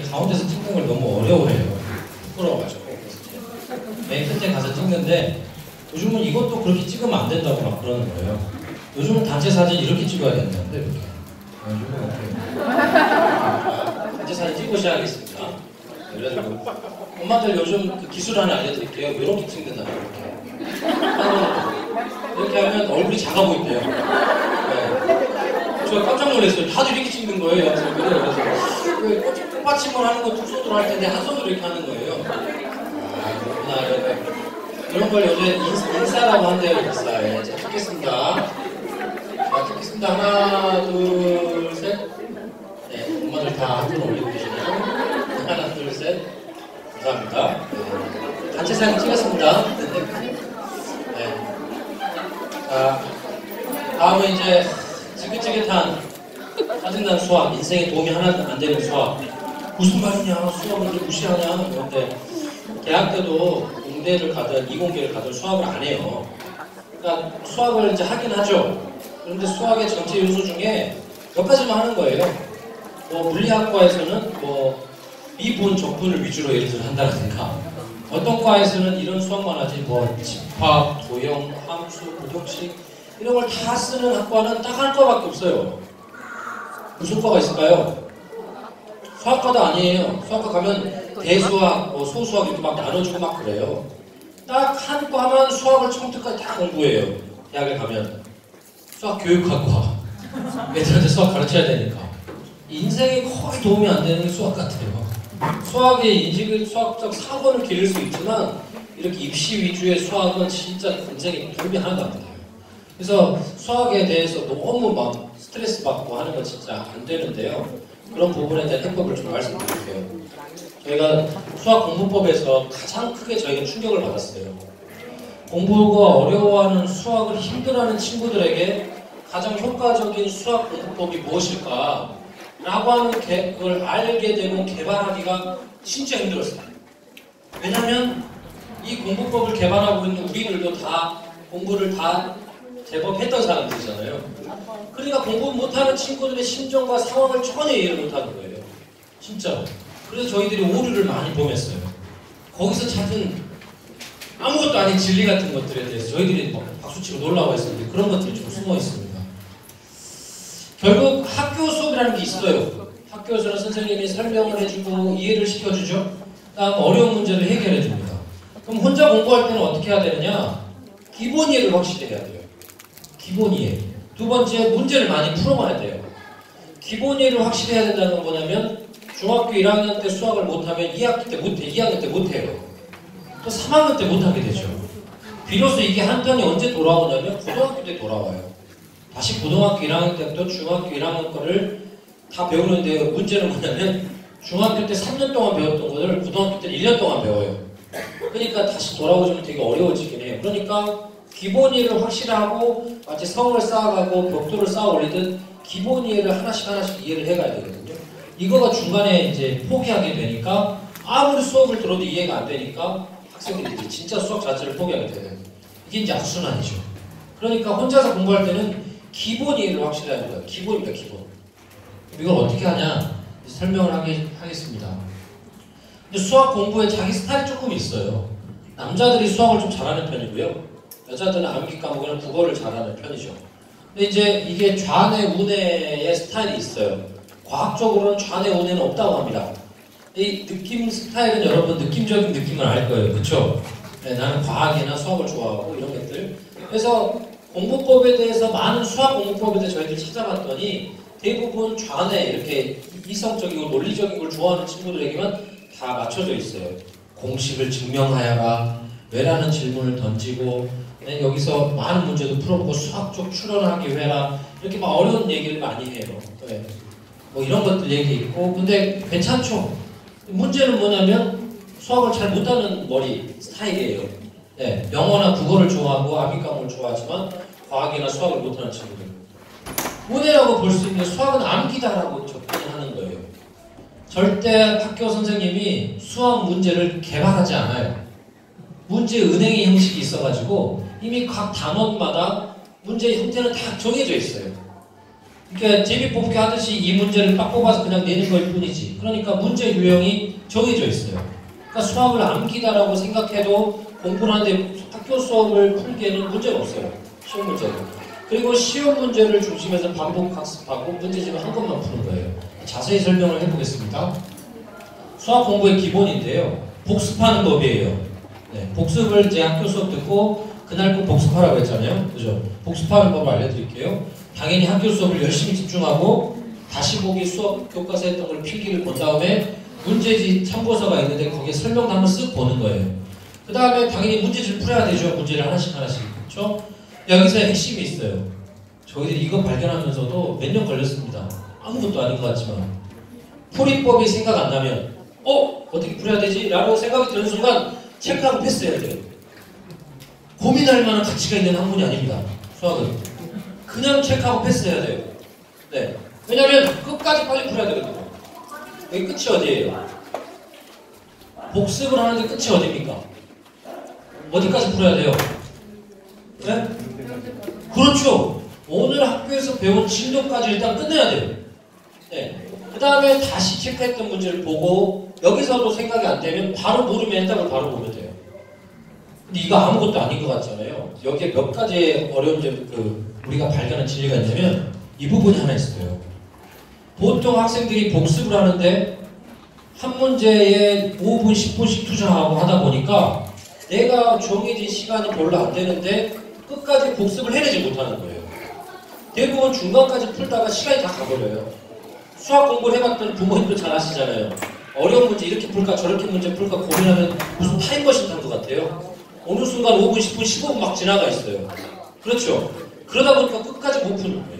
가운데서 찍는 걸 너무 어려워해요. 부끄러워가지고. 맨 끝에 가서 찍는데 요즘은 이것도 그렇게 찍으면 안 된다고 막 그러는 거예요. 요즘은 단체 사진 이렇게 찍어야 된다는데 이렇게. 요즘은 어떻게 단체 사진 찍으셔야겠습니다. 그래가지고 엄마들 요즘 그 기술 하나 알려드릴게요. 이렇게 찍는다. 이렇게 하면 얼굴이 작아 보인대요. 네. 저 깜짝 놀랐어요. 다들 이렇게 찍는 거예요. 그래서 꽃받침을 하는 거 두 손으로 할 텐데 한 손으로 이렇게 하는 거예요. 아 그렇구나. 이런 걸 요새 인싸라고 한대요. 인싸. 예, 자 찍겠습니다. 자 찍겠습니다. 하나 둘 셋. 네, 엄마들 다 한 손 올리고 계시네요. 하나 둘 셋. 감사합니다. 네. 단체 사진 찍었습니다. 네. 자 다음은 이제 지긋지긋한 짜증난 수학, 인생에 도움이 하나도 안 되는 수학. 무슨 말이냐, 수학을 이렇게 무시하냐. 그런데 대학 때도 공대를 가든 이공계를 가든 수학을 안 해요. 그러니까 수학을 이제 하긴 하죠. 그런데 수학의 전체 요소 중에 몇 가지만 하는 거예요. 뭐 물리학과에서는 뭐 미분, 적분을 위주로 예를 들어 한다든가, 어떤 과에서는 이런 수학만 하지 뭐 집합, 도형, 함수, 부동식 이런 걸 다 쓰는 학과는 딱 한 과밖에 없어요. 무슨 과가 있을까요? 수학과도 아니에요. 수학과 가면 대수학, 뭐 소수학 이렇게 막 나눠주고 막 그래요. 딱 한 과만 수학을 처음부터까지 다 공부해요. 대학에 가면 수학교육학과. 애들한테 수학 가르쳐야 되니까. 인생에 거의 도움이 안 되는 게 수학 같아요. 수학의 인식을 수학적 사고를 기를 수 있지만 이렇게 입시 위주의 수학은 진짜 인생에 도움이 하나도 안 돼요. 그래서 수학에 대해서 너무 막 스트레스 받고 하는 건 진짜 안 되는데요. 그런 부분에 대한 해법을 좀 말씀드릴게요. 저희가 수학 공부법에서 가장 크게 저희가 충격을 받았어요. 공부가 어려워하는 수학을 힘들어하는 친구들에게 가장 효과적인 수학 공부법이 무엇일까? 라고 하는 그걸 알게 되고 개발하기가 진짜 힘들었어요. 왜냐면 이 공부법을 개발하고 있는 우리들도 다 공부를 다 제법 했던 사람들이잖아요. 그러니까 공부 못하는 친구들의 심정과 상황을 전혀 이해를 못하는 거예요. 진짜. 그래서 저희들이 오류를 많이 범했어요. 거기서 찾은 아무것도 아닌 진리 같은 것들에 대해서 저희들이 막 박수치고 놀라워했었는데 그런 것들이 좀 숨어 있습니다. 결국 학교 수업이라는 게 있어요. 학교에서는 선생님이 설명을 해주고 이해를 시켜주죠. 다음 어려운 문제를 해결해 줍니다. 그럼 혼자 공부할 때는 어떻게 해야 되느냐? 기본 이해를 확실히 해야 돼요. 기본 이해. 두 번째, 문제를 많이 풀어봐야 돼요. 기본 이해를 확실히 해야 된다는 건 뭐냐면 중학교 1학년 때 수학을 못하면 2학기 때 못해, 2학년 때 못해요. 또 3학년 때 못하게 되죠. 비로소 이게 한 턴이 언제 돌아오냐면 고등학교 때 돌아와요. 다시 고등학교 1학년 때부터 중학교 1학년 거를 다 배우는데 문제는 뭐냐면 중학교 때 3년 동안 배웠던 거를 고등학교 때 1년 동안 배워요. 그러니까 다시 돌아오시면 되게 어려워지긴 해요. 그러니까 기본 이해를 확실하고 마치 성을 쌓아가고 벽돌을 쌓아 올리듯 기본 이해를 하나씩 이해를 해가야 되거든요. 이거가 중간에 이제 포기하게 되니까 아무리 수업을 들어도 이해가 안 되니까 학생들이 진짜 수학 자체를 포기하게 되는 이게 이제 악순환이죠. 그러니까 혼자서 공부할 때는 기본 이해를 확실히 해야 돼요. 기본입니다, 기본. 이걸 어떻게 하냐 설명을 하겠습니다. 근데 수학 공부에 자기 스타일이 조금 있어요. 남자들이 수학을 좀 잘하는 편이고요. 여자들은 암기 과목이나 국어를 잘하는 편이죠. 근데 이제 이게 좌뇌, 우뇌의 스타일이 있어요. 과학적으로는 좌뇌, 우뇌는 없다고 합니다. 이 느낌 스타일은 여러분 느낌적인 느낌을 알 거예요. 그쵸? 네, 나는 과학이나 수학을 좋아하고 이런 것들. 그래서 공부법에 대해서 많은 수학 공부법에 대해서 저희들이 찾아봤더니 대부분 좌뇌 이렇게 이성적이고 논리적인 걸 좋아하는 친구들에게만 다 맞춰져 있어요. 공식을 증명하여라, 왜라는 질문을 던지고 네, 여기서 많은 문제도 풀어보고 수학적 추론하기 해라 이렇게 막 어려운 얘기를 많이 해요. 네. 뭐 이런 것들 얘기 있고 근데 괜찮죠. 문제는 뭐냐면 수학을 잘 못하는 머리 스타일이에요. 네, 영어나 국어를 좋아하고 암기 과목을 좋아하지만 과학이나 수학을 못하는 친구들. 문제라고 볼 수 있는 수학은 암기다라고 접근을 하는 거예요. 절대 학교 선생님이 수학 문제를 개발하지 않아요. 문제 은행의 형식이 있어가지고 이미 각 단원마다 문제의 형태는 다 정해져 있어요. 그러니까 제비뽑기 하듯이 이 문제를 딱 뽑아서 그냥 내는 걸 뿐이지. 그러니까 문제 유형이 정해져 있어요. 그러니까 수학을 암기다라고 생각해도 공부를 하는데 학교 수업을 풀기에는 문제가 없어요. 시험 문제는. 그리고 시험 문제를 중심해서 반복 학습하고 문제집을 한 것만 푸는 거예요. 자세히 설명을 해보겠습니다. 수학 공부의 기본인데요. 복습하는 법이에요. 네, 복습을 이제 학교 수업 듣고 그날 꼭 복습하라고 했잖아요. 그죠? 복습하는 법을 알려드릴게요. 당연히 학교 수업을 열심히 집중하고 다시 보기 수업 교과서에 했던 걸 필기를 본 다음에 문제지 참고서가 있는데 거기에 설명도 한번 쓱 보는 거예요. 그 다음에 당연히 문제지를 풀어야 되죠. 문제를 하나씩. 그렇죠? 여기서 핵심이 있어요. 저희들이 이거 발견하면서도 몇 년 걸렸습니다. 아무것도 아닌 것 같지만 풀이법이 생각 안 나면 어떻게 풀어야 되지? 라고 생각이 드는 순간 체크하고 패스해야 돼요. 고민할 만한 가치가 있는 학문이 아닙니다. 수학은. 그냥 체크하고 패스해야 돼요. 네. 왜냐면 끝까지 빨리 풀어야 되거든요. 여기 끝이 어디예요? 복습을 하는데 끝이 어디입니까? 어디까지 풀어야 돼요? 네? 그렇죠. 오늘 학교에서 배운 진도까지 일단 끝내야 돼요. 네. 그 다음에 다시 체크했던 문제를 보고 여기서도 생각이 안 되면 바로 모르면 해답을 바로 보면 돼요. 근데 이거 아무것도 아닌 것 같잖아요. 여기에 몇 가지의 어려운 점, 우리가 발견한 진리가 있냐면 이 부분이 하나 있어요. 보통 학생들이 복습을 하는데 한 문제에 5분, 10분씩 투자하고 하다 보니까 내가 정해진 시간이 별로 안 되는데 끝까지 복습을 해내지 못하는 거예요. 대부분 중간까지 풀다가 시간이 다 가버려요. 수학 공부를 해봤던 부모님도 잘 아시잖아요. 어려운 문제 이렇게 풀까 저렇게 문제 풀까 고민하면 무슨 타임머신 탄 것 같아요. 어느 순간 5분, 10분, 15분 막 지나가 있어요. 그렇죠? 그러다 보니까 끝까지 못 푸는 거예요.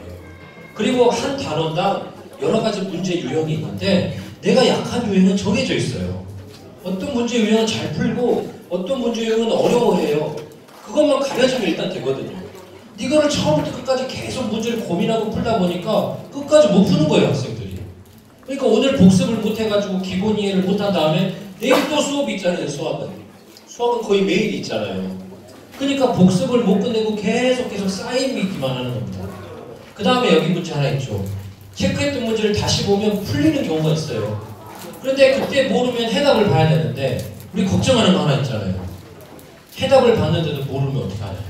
그리고 한 단원당 여러 가지 문제 유형이 있는데 내가 약한 유형은 정해져 있어요. 어떤 문제 유형은 잘 풀고 어떤 문제 유형은 어려워해요. 그것만 가려주면 일단 되거든요. 이거를 처음부터 끝까지 계속 문제를 고민하고 풀다 보니까 끝까지 못 푸는 거예요, 학생들이. 그러니까 오늘 복습을 못 해가지고 기본 이해를 못한 다음에 내일 또 수업이 있잖아요, 수학은. 수학은 거의 매일 있잖아요. 그러니까 복습을 못 끝내고 계속 쌓이기만 하는 겁니다. 그 다음에 여기 문제 하나 있죠. 체크했던 문제를 다시 보면 풀리는 경우가 있어요. 그런데 그때 모르면 해답을 봐야 되는데 우리 걱정하는 거 하나 있잖아요. 해답을 봤는데도 모르면 어떡하냐.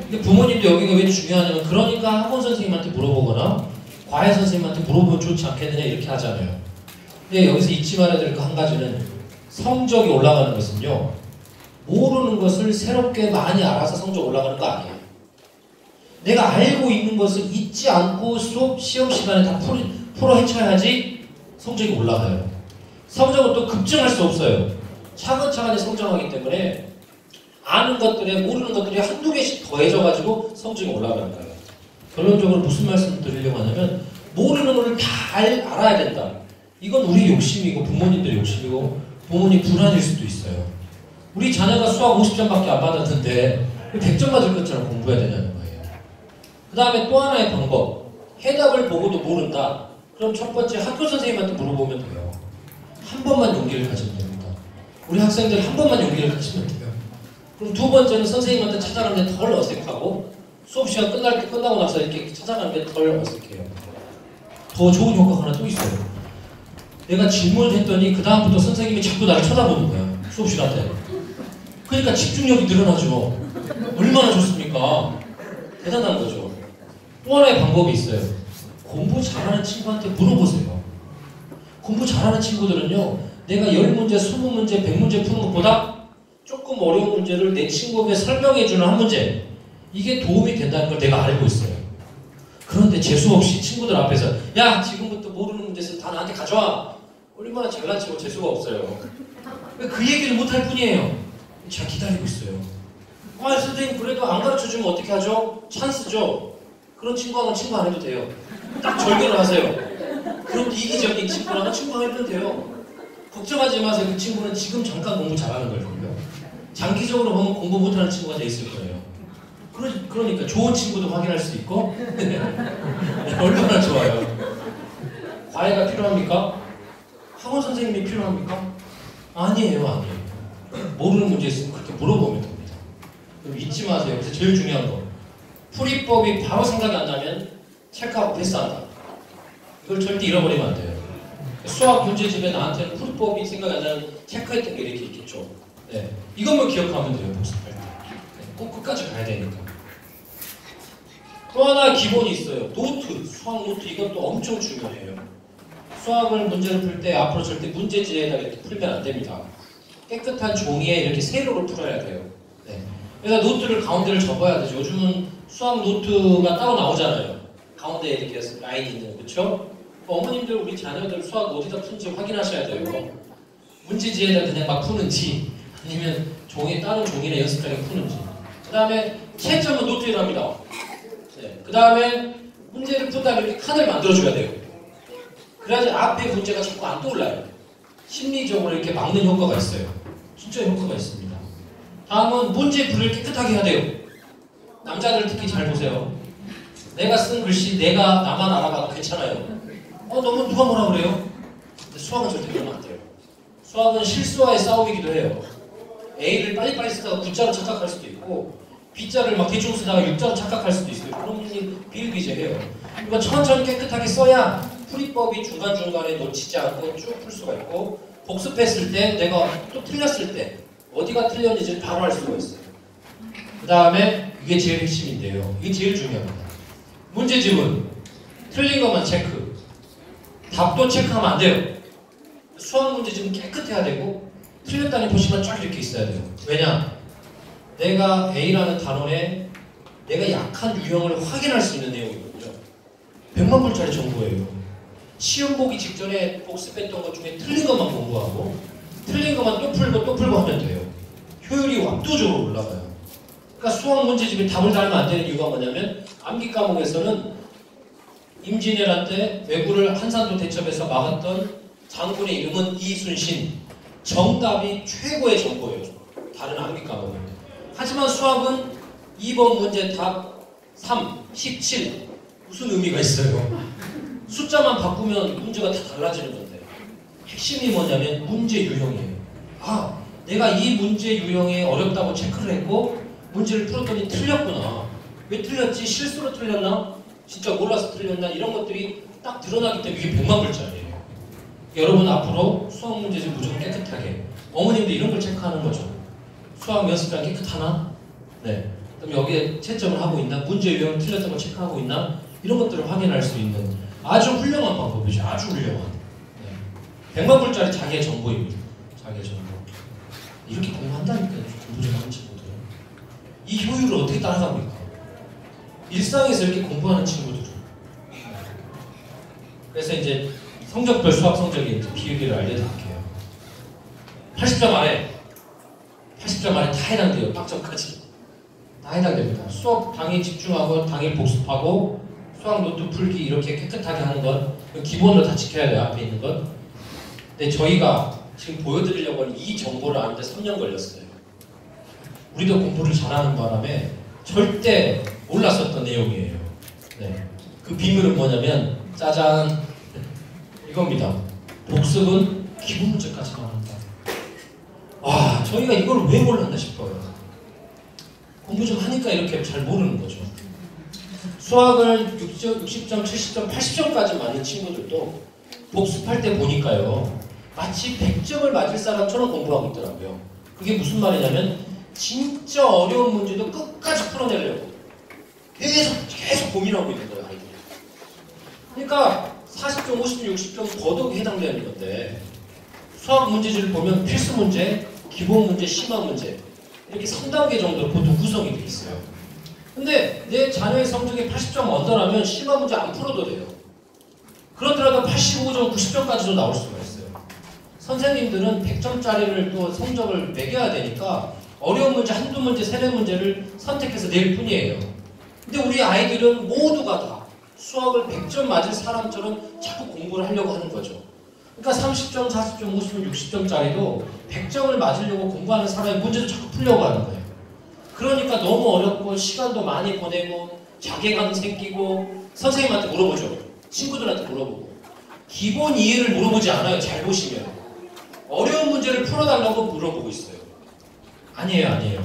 근데 부모님도 여기가 왜 중요하냐면 그러니까 학원 선생님한테 물어보거나 과외 선생님한테 물어보면 좋지 않겠느냐 이렇게 하잖아요. 근데 여기서 잊지 말아야 될 거 한 가지는 성적이 올라가는 것은요. 모르는 것을 새롭게 많이 알아서 성적 올라가는 거 아니에요. 내가 알고 있는 것을 잊지 않고 수업, 시험 시간에 다 풀어 헤쳐야지 성적이 올라가요. 성적은 또 급증할 수 없어요. 차근차근히 성장하기 때문에 아는 것들에 모르는 것들이 한두 개씩 더해져가지고 성적이 올라가는 거예요. 결론적으로 무슨 말씀을 드리려고 하냐면 모르는 것을 다 알아야 된다. 이건 우리 욕심이고 부모님들의 욕심이고 부모님 불안일 수도 있어요. 우리 자녀가 수학 50점밖에 안 받았는데 100점 맞을 것처럼 공부해야 되냐는 거예요. 그 다음에 또 하나의 방법. 해답을 보고도 모른다. 그럼 첫 번째 학교 선생님한테 물어보면 돼요. 한 번만 용기를 가지면 됩니다. 우리 학생들 한 번만 용기를 가지면 돼요. 그럼 두 번째는 선생님한테 찾아가는 게 덜 어색하고 수업 시간 끝나고 나서 이렇게 찾아가는 게 덜 어색해요. 더 좋은 효과가 하나 또 있어요. 내가 질문을 했더니 그 다음부터 선생님이 자꾸 나를 쳐다보는 거야. 수업 시간 때. 그러니까 집중력이 늘어나죠. 얼마나 좋습니까? 대단한 거죠. 또 하나의 방법이 있어요. 공부 잘하는 친구한테 물어보세요. 공부 잘하는 친구들은요. 내가 10문제, 20문제, 100문제 푸는 것보다 조금 어려운 문제를 내 친구에게 설명해주는 한 문제 이게 도움이 된다는 걸 내가 알고 있어요. 그런데 재수없이 친구들 앞에서 야 지금부터 모르는 문제에서 다 나한테 가져와. 얼마나 잘난 친구 재수가 없어요. 그 얘기를 못할 뿐이에요. 잘 기다리고 있어요. 선생님 그래도 안 가르쳐주면 어떻게 하죠? 찬스죠. 그런 친구하고는 친구 안 해도 돼요. 딱 절교를 하세요. 그럼 이기적인 친구랑은 친구 안 해도 돼요. 걱정하지 마세요. 그 친구는 지금 잠깐 공부 잘하는 걸걸요. 장기적으로 보면 공부 못하는 친구가 돼 있을 거예요. 그러니까 좋은 친구도 확인할 수 있고 얼마나 좋아요. 과외가 필요합니까? 학원 선생님이 필요합니까? 아니에요. 모르는 문제 있으면 그렇게 물어보면 됩니다. 그럼 잊지 마세요. 그래서 제일 중요한 거 풀이법이 바로 생각이 안 나면 체크하고 패스한다. 이걸 절대 잃어버리면 안 돼요. 수학 문제집에 나한테는 풀법이 생각이 안 나는 체크했던 게 이렇게 있겠죠. 네. 이것만 기억하면 돼요, 복습할 때. 네. 꼭 끝까지 가야 되니까. 또 하나 기본이 있어요. 노트, 수학 노트. 이것도 엄청 중요해요. 수학을 문제를 풀 때 앞으로 절대 문제지에다 이렇게 풀면 안 됩니다. 깨끗한 종이에 이렇게 세로로 풀어야 돼요. 네. 그래서 노트를 가운데를 접어야 되죠. 요즘은 수학 노트가 따로 나오잖아요. 가운데에 이렇게 라인이 있는, 그렇죠? 어머님들 우리 자녀들 수학 어디다 푼지 확인하셔야 돼요. 문제지에다 그냥 막 푸는지 아니면 다른 종이나 연습장에 푸는지. 그 다음에 채점은 노트에다 합니다. 네. 그 다음에 문제를 푼 다음에 이렇게 칸을 만들어줘야 돼요. 그래야지 앞에 문제가 자꾸 안 떠올라요. 심리적으로 이렇게 막는 효과가 있어요. 진짜 효과가 있습니다. 다음은 문제 풀이를 깨끗하게 해야 돼요. 남자들 특히 잘 보세요. 내가 쓴 글씨 내가 나만 알아봐도 괜찮아요. 너무 누가 뭐라 그래요? 근데 수학은 절대 그러면 안 돼요. 수학은 실수와의 싸움이기도 해요. A를 빨리빨리 쓰다가 V자로 착각할 수도 있고 B자를 막 대충 쓰다가 U자로 착각할 수도 있어요. 그런 분이 비일비재해요. 그러니까 천천히 깨끗하게 써야 풀이법이 중간중간에 놓치지 않고 쭉 풀 수가 있고 복습했을 때 내가 또 틀렸을 때 어디가 틀렸는지 바로 알 수가 있어요. 그 다음에 이게 제일 핵심인데요. 이게 제일 중요합니다. 문제집은 틀린 것만 체크. 답도 체크하면 안 돼요. 수학 문제집은 깨끗해야 되고 틀렸다는 표시만 쫙 이렇게 있어야 돼요. 왜냐? 내가 A라는 단원에 내가 약한 유형을 확인할 수 있는 내용이거든요. 100만 불짜리 정보예요. 시험 보기 직전에 복습했던 것 중에 틀린 것만 공부하고 틀린 것만 또 풀고 하면 돼요. 효율이 압도적으로 올라가요. 그러니까 수학 문제집에 답을 달면 안 되는 이유가 뭐냐면 암기 과목에서는 임진왜란 때 왜구를 한산도 대첩에서 막았던 장군의 이름은 이순신. 정답이 최고의 정보예요. 다른 암기 과목은. 하지만 수학은 2번 문제 답 3, 17 무슨 의미가 있어요? 숫자만 바꾸면 문제가 다 달라지는 건데 핵심이 뭐냐면 문제 유형이에요. 내가 이 문제 유형이 어렵다고 체크를 했고 문제를 풀었더니 틀렸구나. 왜 틀렸지? 실수로 틀렸나? 진짜 몰라서 틀렸나? 이런 것들이 딱 드러나기 때문에 이게 100만 불짜리예요. 여러분 앞으로 수학 문제집 무조건 깨끗하게. 어머님도 이런 걸 체크하는 거죠. 수학 연습장 깨끗하나? 네. 그럼 여기에 채점을 하고 있나? 문제 유형 틀렸던 거 체크하고 있나? 이런 것들을 확인할 수 있는 아주 훌륭한 방법이죠. 아주 훌륭한. 네. 100만 불짜리 자기의 정보입니다. 자기의 정보. 이렇게 공부한다니까요. 공부 좀 하는 친구들은. 이 효율을 어떻게 따라갑니까? 일상에서 이렇게 공부하는 친구들은. 그래서 이제 성적별 수학 성적의 비율을 알려드릴게요. 80점 아래. 80점 아래 다 해당돼요. 빵점까지. 다 해당됩니다. 수업 당일 집중하고 당일 복습하고 수학 노트 풀기 이렇게 깨끗하게 하는 건 기본으로 다 지켜야 돼요. 앞에 있는 건. 근데 저희가 지금 보여드리려고 하는 이 정보를 아는데 3년 걸렸어요. 우리도 공부를 잘하는 바람에 절대 몰랐었던 내용이에요. 네. 그 비밀은 뭐냐면 짜잔 이겁니다. 복습은 기본 문제까지만 한다. 와, 저희가 이걸 왜 몰랐나 싶어요. 공부 좀 하니까 이렇게 잘 모르는 거죠. 수학을 60점, 70점, 80점까지 맞는 친구들도 복습할 때 보니까요. 마치 100점을 맞을 사람처럼 공부하고 있더라고요. 그게 무슨 말이냐면 진짜 어려운 문제도 끝까지 풀어내려고 계속 고민하고 있는 거예요. 아이들이. 그러니까 40점, 50점, 60점 더더욱 해당되는 건데 수학 문제지를 보면 필수 문제, 기본 문제, 심화 문제 이렇게 3단계 정도로 보통 구성이 돼 있어요. 근데 내 자녀의 성적이 80점 언더라면 심화 문제 안 풀어도 돼요. 그렇더라도 85점, 90점까지도 나올 수가 있어요. 선생님들은 100점짜리를 또 성적을 매겨야 되니까 어려운 문제 한두 문제, 세네 문제를 선택해서 낼 뿐이에요. 근데 우리 아이들은 모두가 다 수학을 100점 맞을 사람처럼 자꾸 공부를 하려고 하는 거죠. 그러니까 30점, 40점, 50점, 60점짜리도 100점을 맞으려고 공부하는 사람이 문제도 자꾸 풀려고 하는 거예요. 그러니까 너무 어렵고 시간도 많이 보내고 자괴감 생기고 선생님한테 물어보죠. 친구들한테 물어보고. 기본 이해를 물어보지 않아요. 잘 보시면. 어려운 문제를 풀어달라고 물어보고 있어요. 아니에요.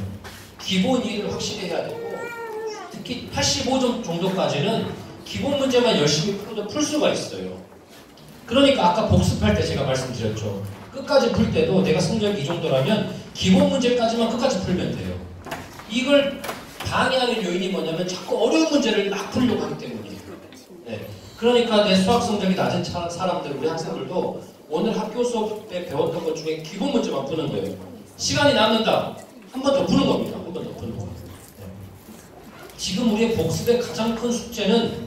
기본 이해를 확실히 해야 되고 특히 85점 정도까지는 기본 문제만 열심히 풀어도 풀 수가 있어요. 그러니까 아까 복습할 때 제가 말씀드렸죠. 끝까지 풀 때도 내가 성적이 이 정도라면 기본 문제까지만 끝까지 풀면 돼요. 이걸 방해하는 요인이 뭐냐면 자꾸 어려운 문제를 막 풀려고 하기 때문이에요. 네. 그러니까 내 수학 성적이 낮은 사람들, 우리 학생들도 오늘 학교 수업에 배웠던 것 중에 기본 문제만 푸는 거예요. 시간이 남는다. 한 번 더 푸는 겁니다. 한 번 더 푸는 거예요. 네. 지금 우리의 복습의 가장 큰 숙제는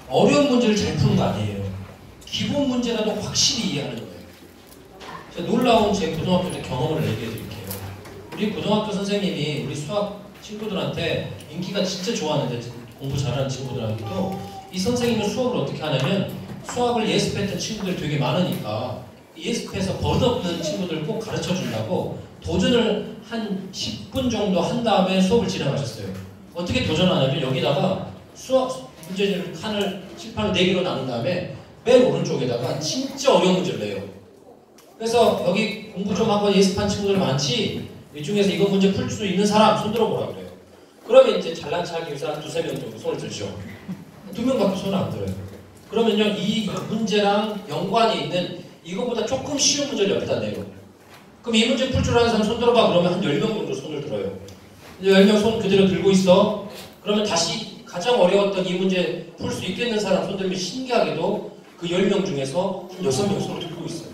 어려운 문제를 잘 푸는 거 아니에요. 기본 문제라도 확실히 이해하는 거예요. 제가 놀라운 제 고등학교 때 경험을 얘기해 드릴게요. 우리 고등학교 선생님이 우리 수학 친구들한테 인기가 진짜 좋았는데, 공부 잘하는 친구들한테도 이 선생님은 수업을 어떻게 하냐면, 수학을 예습했던 친구들이 되게 많으니까 예습해서 버릇없는 친구들 꼭 가르쳐 준다고 도전을 한 10분 정도 한 다음에 수업을 진행하셨어요. 어떻게 도전하냐면, 여기다가 수학 문제집 칸을 칠판을 4개로 나눈 다음에 맨 오른쪽에다가 진짜 어려운 문제를 내요. 그래서 여기 공부 좀 한번 예습한 친구들 많지? 이 중에서 이거 문제 풀 수 있는 사람 손 들어보라 그래요. 그러면 이제 잘난 척하기 위해서 한 2~3명 정도 손을 들죠. 2명밖에 손을 안 들어요. 그러면요, 이 문제랑 연관이 있는 이거보다 조금 쉬운 문제를 여기다 내요. 그럼 이 문제 풀 줄 아는 사람 손 들어봐. 그러면 한 10명 정도 손을 들어요. 이제 10명 손 그대로 들고 있어. 그러면 다시 가장 어려웠던 이 문제 풀 수 있겠는 사람 손 들면 신기하게도 그 10명 중에서 한 6명 손을 들고 있어요.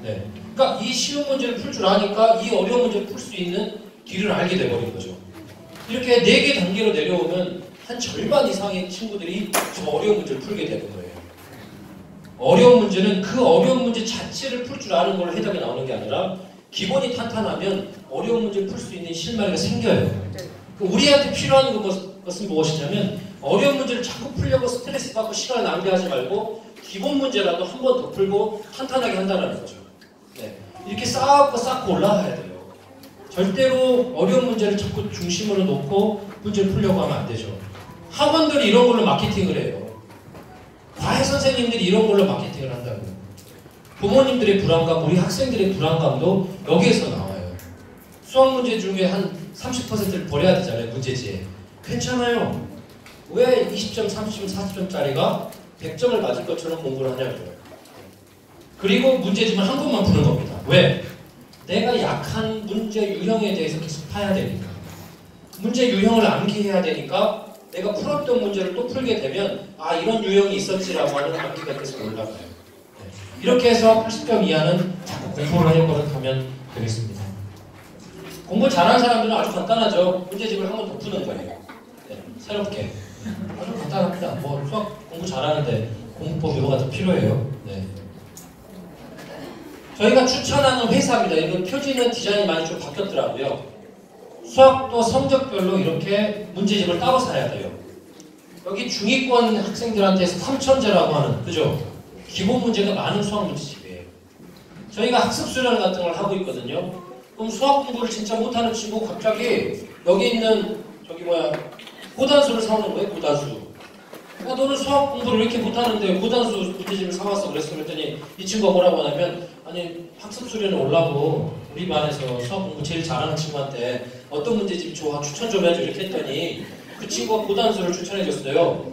네. 그러니까 이 쉬운 문제를 풀 줄 아니까 이 어려운 문제를 풀 수 있는 길을 알게 돼버린 거죠. 이렇게 4개 단계로 내려오면 한 절반 이상의 친구들이 저 어려운 문제를 풀게 되는 거예요. 어려운 문제는 그 어려운 문제 자체를 풀 줄 아는 걸로 해답이 나오는 게 아니라 기본이 탄탄하면 어려운 문제를 풀 수 있는 실마리가 생겨요. 우리한테 필요한 것은 무엇이냐면 어려운 문제를 자꾸 풀려고 스트레스 받고 시간을 낭비하지 말고 기본 문제라도 한 번 더 풀고 탄탄하게 한다는 거죠. 네. 이렇게 쌓고 올라가야 돼요. 절대로 어려운 문제를 자꾸 중심으로 놓고 문제를 풀려고 하면 안 되죠. 학원들이 이런 걸로 마케팅을 해요. 과외 선생님들이 이런 걸로 마케팅을 한다고. 부모님들의 불안감, 우리 학생들의 불안감도 여기에서 나와요. 수학 문제 중에 한 30%를 버려야 되잖아요, 문제지에. 괜찮아요. 왜 20점, 30점, 40점짜리가 100점을 맞을 것처럼 공부를 하냐고요. 그리고 문제지만 한 번만 푸는 겁니다. 왜? 내가 약한 문제 유형에 대해서 계속 파야 되니까. 문제 유형을 암기해야 되니까 내가 풀었던 문제를 또 풀게 되면 아, 이런 유형이 있었지라고 하는 암기가 계속 올라가요. 네. 이렇게 해서 80점 이하는 자꾸 공부를 하려고 하면 되겠습니다. 공부 잘하는 사람들은 아주 간단하죠. 문제집을 한 번 더 푸는 거예요. 네. 새롭게. 아주 간단합니다. 뭐 수학 공부 잘하는데 공부법 이거가 더 필요해요. 네. 저희가 추천하는 회사입니다. 이거 표지는 디자인이 많이 좀 바뀌었더라고요. 수학도 성적별로 이렇게 문제집을 따로 사야 돼요. 여기 중위권 학생들한테서 삼천제라고 하는, 그죠? 기본 문제가 많은 수학 문제집이에요. 저희가 학습 수련 같은 걸 하고 있거든요. 그럼 수학 공부를 진짜 못하는 친구 갑자기 여기 있는 고단수를 사오는 거예요. 고단수. 너는 수학 공부를 이렇게 못하는데 고단수 문제집을 사왔어 그랬더니 이 친구가 뭐라고 하냐면, 아니 학습 수련에 오려고 우리 반에서 수학 공부 제일 잘하는 친구한테 어떤 문제집이 좋아 추천 좀 해줘 이렇게 했더니 그 친구가 고단수를 추천해 줬어요.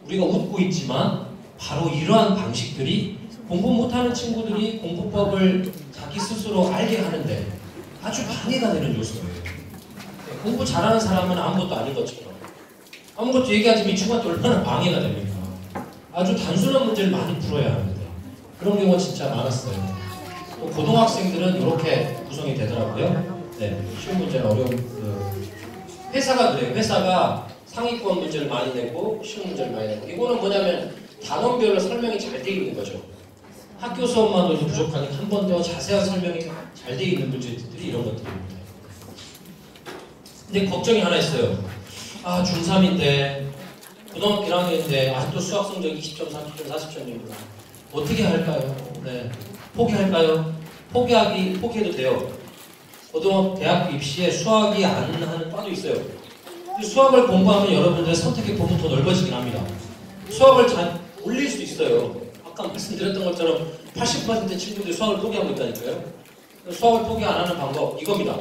우리가 웃고 있지만 바로 이러한 방식들이 공부 못하는 친구들이 공부법을 자기 스스로 알게 하는데 아주 방해가 되는 요소예요. 공부 잘하는 사람은 아무것도 아닌 것처럼 아무것도 얘기하지 이 친구한테 얼마나 방해가 됩니까? 아주 단순한 문제를 많이 풀어야 합니다. 그런 경우가 진짜 많았어요. 또 고등학생들은 이렇게 구성이 되더라고요. 네, 쉬운 문제는 어려운 회사가 그래요. 회사가 상위권 문제를 많이 내고 쉬운 문제를 많이 내고, 이거는 뭐냐면 단원별로 설명이 잘 돼 있는 거죠. 학교 수업만으로도 부족하니까 한 번 더 자세한 설명이 잘 돼 있는 문제들이 이런 것들입니다. 근데 걱정이 하나 있어요. 아, 중3인데 고등학교 1학년인데 아직도 수학 성적 20점, 30점, 40점입니다. 어떻게 할까요? 네. 포기할까요? 포기해도 돼요. 고등학교, 대학교 입시에 수학이 안 하는 과도 있어요. 수학을 공부하면 여러분들의 선택의 폭은 더 넓어지긴 합니다. 수학을 잘 올릴 수 있어요. 아까 말씀드렸던 것처럼 80% 친구들이 수학을 포기하고 있다니까요. 수학을 포기 안 하는 방법 이겁니다.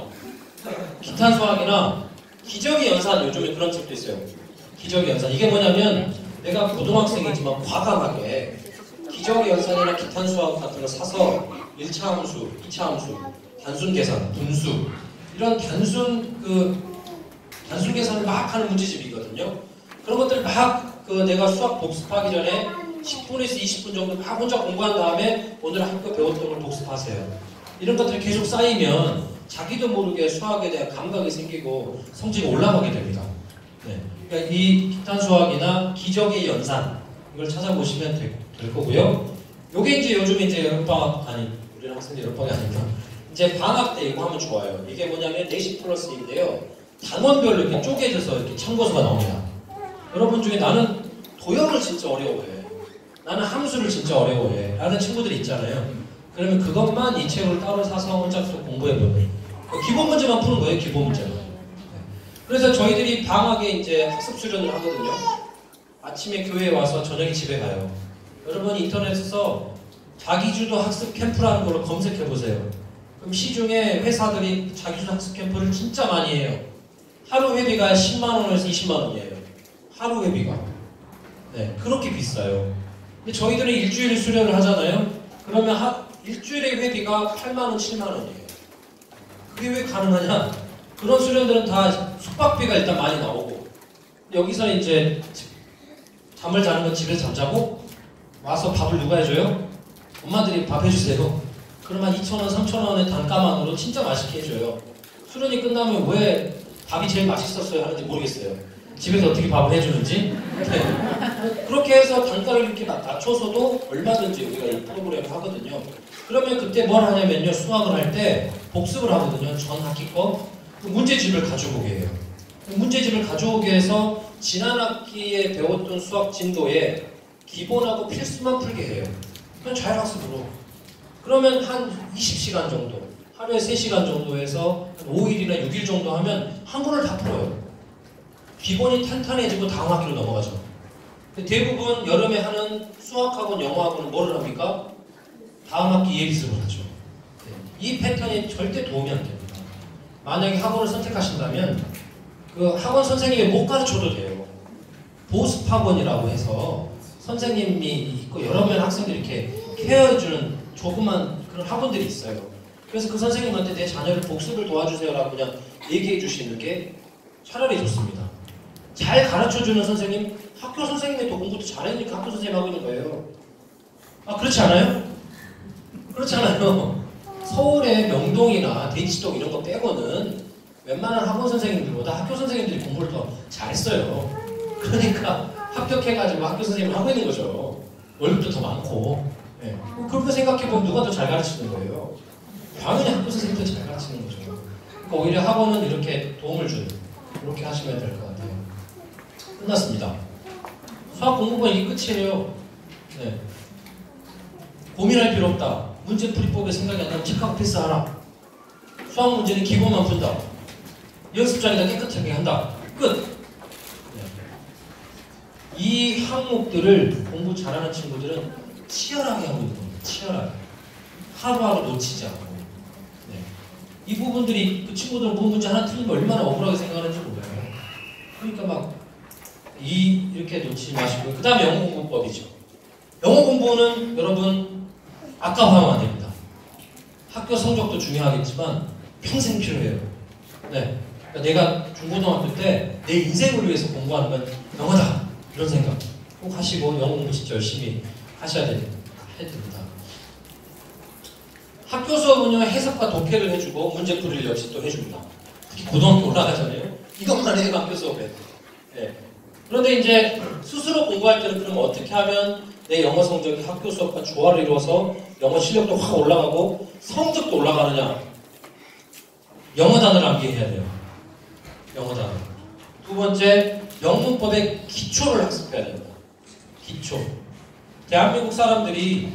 기탄 수학이나 기저귀 연산, 요즘에 그런 책도 있어요. 기저귀 연산. 이게 뭐냐면 내가 고등학생이지만 과감하게 기적의 연산이나 기탄 수학 같은 거 사서 1차 함수, 2차 함수, 단순 계산, 분수 이런 단순 계산을 막 하는 문제집이거든요. 그런 것들 막 내가 수학 복습하기 전에 10분에서 20분 정도 막 혼자 공부한 다음에 오늘 학교 배웠던 걸 복습하세요. 이런 것들이 계속 쌓이면 자기도 모르게 수학에 대한 감각이 생기고 성적이 올라가게 됩니다. 네. 그러니까 이 기탄 수학이나 기적의 연산 이걸 찾아보시면 될 거고요. 요게 이제 요즘에 이제 여름방학 우리 학생들 여름방학이 아니라 이제 방학 때 이거 하면 좋아요. 이게 뭐냐면 내신 플러스인데요. 단원별로 이렇게 쪼개져서 이렇게 참고서가 나옵니다. 여러분 중에 나는 도형을 진짜 어려워해. 나는 함수를 진짜 어려워해. 라는 친구들이 있잖아요. 그러면 그것만 이 책을 따로 사서 혼자서 공부해보는. 기본 문제만 푸는 거예요, 기본 문제만. 그래서 저희들이 방학에 이제 학습 수련을 하거든요. 아침에 교회에 와서 저녁에 집에 가요. 여러분 인터넷에서 자기주도 학습 캠프라는 걸로 검색해보세요. 그럼 시중에 회사들이 자기주도 학습 캠프를 진짜 많이 해요. 하루 회비가 10만원에서 20만원이에요. 하루 회비가. 네, 그렇게 비싸요. 근데 저희들은 일주일 수련을 하잖아요. 그러면 일주일의 회비가 8만원, 7만원이에요. 그게 왜 가능하냐? 그런 수련들은 다 숙박비가 일단 많이 나오고 여기서 이제 잠을 자는 건 집에서 잠자고 와서 밥을 누가 해줘요? 엄마들이 밥 해주세요. 그러면 2,000원, 3,000원의 단가만으로 진짜 맛있게 해줘요. 수련이 끝나면 왜 밥이 제일 맛있었어요 하는지 모르겠어요. 집에서 어떻게 밥을 해주는지. 네. 그렇게 해서 단가를 이렇게 낮춰서도 얼마든지 우리가 이 프로그램을 하거든요. 그러면 그때 뭘 하냐면요. 수학을 할 때 복습을 하거든요. 전 학기 거. 문제집을 가져오게 해요. 문제집을 가져오게 해서 지난 학기에 배웠던 수학 진도에 기본하고 필수만 풀게 해요. 그냥 자율학습으로. 그러면 한 20시간 정도, 하루에 3시간 정도 해서 한 5일이나 6일 정도 하면 한 권을 다 풀어요. 기본이 탄탄해지고 다음 학기로 넘어가죠. 대부분 여름에 하는 수학학원, 영어학원은 뭐를 합니까? 다음 학기 예비습을 하죠. 이 패턴이 절대 도움이 안 됩니다. 만약에 학원을 선택하신다면 그 학원 선생님이 못 가르쳐도 돼요. 보습학원이라고 해서 선생님이 있고 여러 명 학생들이 이렇게 케어해주는 조그만 그런 학원들이 있어요. 그래서 그 선생님한테 내 자녀를 복습을 도와주세요라고 그냥 얘기해 주시는 게 차라리 좋습니다. 잘 가르쳐주는 선생님, 학교 선생님이 더 공부도 잘하니까 학교 선생님 하고 있는 거예요. 아, 그렇지 않아요? 그렇지 않아요. 서울의 명동이나 대치동 이런 거 빼고는 웬만한 학원 선생님들보다 학교 선생님들이 공부를 더 잘했어요. 그러니까 합격해가지고 학교 선생님을 하고 있는 거죠. 월급도 더 많고. 네. 그렇게 생각해보면 누가 더 잘 가르치는 거예요? 당연히 학교 선생님이 더 잘 가르치는 거죠. 그러니까 오히려 학원은 이렇게 도움을 주는, 이렇게 하시면 될 것 같아요. 끝났습니다. 수학 공부가 이게 끝이에요. 네. 고민할 필요 없다. 문제풀이법에 생각이 안 나면 체크하고 패스하라. 수학 문제는 기본만 푼다. 연습장에다 깨끗하게 한다. 끝! 네. 이 항목들을 공부 잘하는 친구들은 치열하게 하고 있는 겁니다. 치열하게. 하루하루 놓치지 않고. 네. 이 부분들이 그 친구들은 그 문제 하나 틀리면 얼마나 억울하게 생각하는지 몰라요. 그러니까 막 이렇게 놓치지 마시고. 그 다음에 영어 공부법이죠. 영어 공부는 여러분 아까워하면 안 됩니다. 학교 성적도 중요하겠지만 평생 필요해요. 네. 그러니까 내가 중고등학교 때 내 인생을 위해서 공부하는 건 영어다. 이런 생각 꼭 하시고 영어 공부 진짜 열심히 하셔야 됩니다. 학교 수업은요, 해석과 독해를 해주고 문제풀이를 역시 또 해줍니다. 특히 고등학교 올라가잖아요. 이것만 해도 학교 수업에. 네. 그런데 이제 스스로 공부할 때는 그럼 어떻게 하면 내 영어 성적이 학교 수업과 조화를 이루어서 영어 실력도 확 올라가고 성적도 올라가느냐? 영어 단어를 암기해야 돼요. 영어 단어. 두 번째, 영문법의 기초를 학습해야 됩니다. 기초. 대한민국 사람들이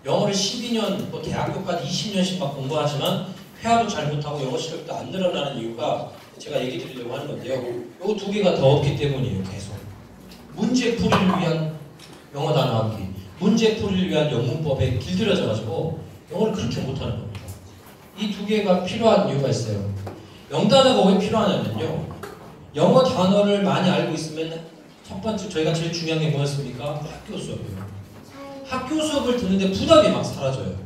영어를 12년, 뭐 대학교까지 20년씩 막 공부하지만 회화도 잘 못하고 영어 실력도 안 늘어나는 이유가 제가 얘기 드리려고 하는 건데요. 요 두 개가 더 없기 때문이에요. 계속. 문제풀이를 위한 영어 단어 암기, 문제풀이를 위한 영문법에 길들여져가지고 영어를 그렇게 못하는 겁니다. 이 두 개가 필요한 이유가 있어요. 영단어가 왜 필요하냐면요. 영어 단어를 많이 알고 있으면 첫 번째 저희가 제일 중요한 게 뭐였습니까? 학교 수업이에요. 학교 수업을 듣는데 부담이 막 사라져요.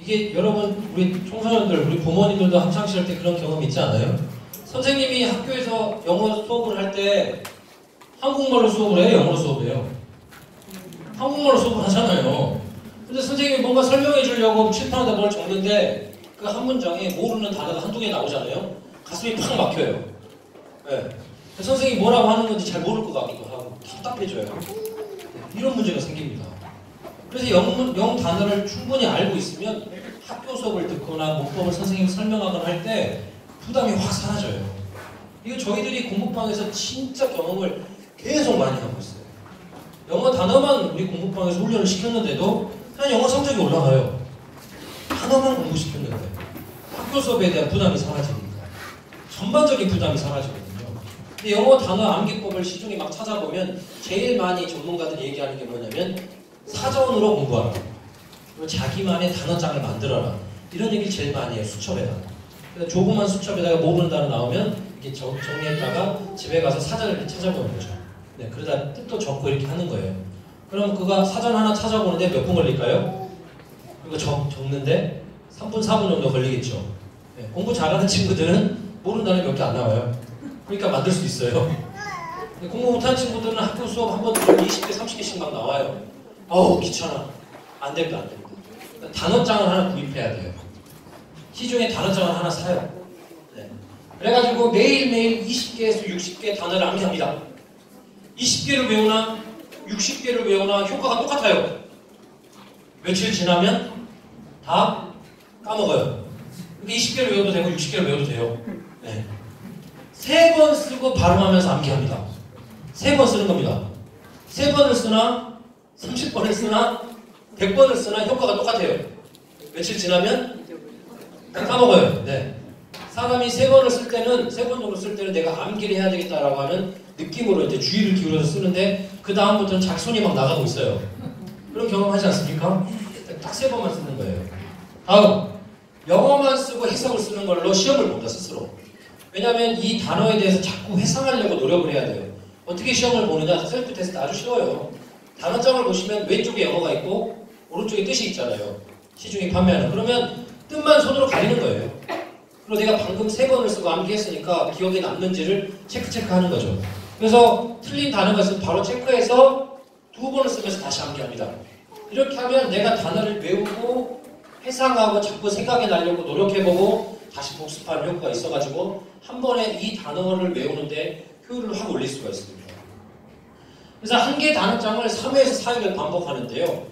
이게 여러분 우리 청소년들 우리 부모님들도 학창시절 때 그런 경험 있지 않아요? 선생님이 학교에서 영어 수업을 할 때 한국말로 수업을 해요? 영어로 수업을 해요? 한국말로 수업을 하잖아요. 근데 선생님이 뭔가 설명해 주려고 칠판에다 뭘 적는데 그 한 문장에 모르는 단어가 한두 개 나오잖아요. 가슴이 팍 막혀요. 네. 선생님이 뭐라고 하는 건지 잘 모를 것 같기도 하고 답답해져요. 이런 문제가 생깁니다. 그래서 영 단어를 충분히 알고 있으면 학교 수업을 듣거나 문법을 선생님이 설명하거나 할 때 부담이 확 사라져요. 이거 저희들이 공부방에서 진짜 경험을 계속 많이 하고 있어요. 영어 단어만 우리 공부방에서 훈련을 시켰는데도 그냥 영어 성적이 올라가요. 단어만 공부시켰는데 학교 수업에 대한 부담이 사라지니까 전반적인 부담이 사라지거든요. 근데 영어 단어 암기법을 시중에 막 찾아보면 제일 많이 전문가들이 얘기하는 게 뭐냐면 사전으로 공부하라. 그리고 자기만의 단어장을 만들어라. 이런 얘기를 제일 많이 해요. 수첩에다가. 그래서 조그만 수첩에다가 모르는 단어 나오면 이렇게 정리했다가 집에 가서 사전을 이렇게 찾아보는 거죠. 네, 그러다 뜻도 적고 이렇게 하는 거예요. 그럼 그가 사전 하나 찾아보는데 몇 분 걸릴까요? 이거 적는데 3분, 4분 정도 걸리겠죠. 네, 공부 잘하는 친구들은 모르는 단어 몇 개 안 나와요. 그러니까 만들 수 있어요. 공부 못하는 친구들은 학교 수업 한 번 들으면 20개, 30개씩 막 나와요. 어우 귀찮아. 안 됩니다. 안 됩니다. 단어장을 하나 구입해야 돼요. 시중에 단어장을 하나 사요. 네. 그래가지고 매일매일 20개에서 60개 단어를 암기합니다. 20개를 외우나 60개를 외우나 효과가 똑같아요. 며칠 지나면 다 까먹어요. 근데 20개를 외워도 되고 60개를 외워도 돼요. 네. 3번 쓰고 발음하면서 암기합니다. 3번 쓰는 겁니다. 3번을 쓰나 30번을 쓰나 100번을 쓰나 효과가 똑같아요. 며칠 지나면 다 까먹어요. 네. 사람이 3번을 쓸 때는 3번 정도 쓸 때는 내가 암기를 해야 되겠다라고 하는 느낌으로 이제 주의를 기울여서 쓰는데 그 다음부터는 자기 손이 막 나가고 있어요. 그런 경험 하지 않습니까? 딱 3번만 쓰는 거예요. 다음 영어만 쓰고 해석을 쓰는 걸로 시험을 본다 스스로. 왜냐하면 이 단어에 대해서 자꾸 회상하려고 노력을 해야 돼요. 어떻게 시험을 보느냐? 셀프 테스트 아주 쉬워요. 단어장을 보시면 왼쪽에 영어가 있고 오른쪽에 뜻이 있잖아요. 시중에 판매하는. 그러면 뜻만 손으로 가리는 거예요. 그리고 내가 방금 3번을 쓰고 암기했으니까 기억에 남는지를 체크하는 거죠. 그래서 틀린 단어가 있으면 바로 체크해서 2번을 쓰면서 다시 암기합니다. 이렇게 하면 내가 단어를 외우고 회상하고 자꾸 생각이 나려고 노력해보고 다시 복습하는 효과가 있어가지고 한 번에 이 단어를 외우는데 효율을 확 올릴 수가 있습니다. 그래서 한 개 단어장을 3회에서 4회를 반복하는데요.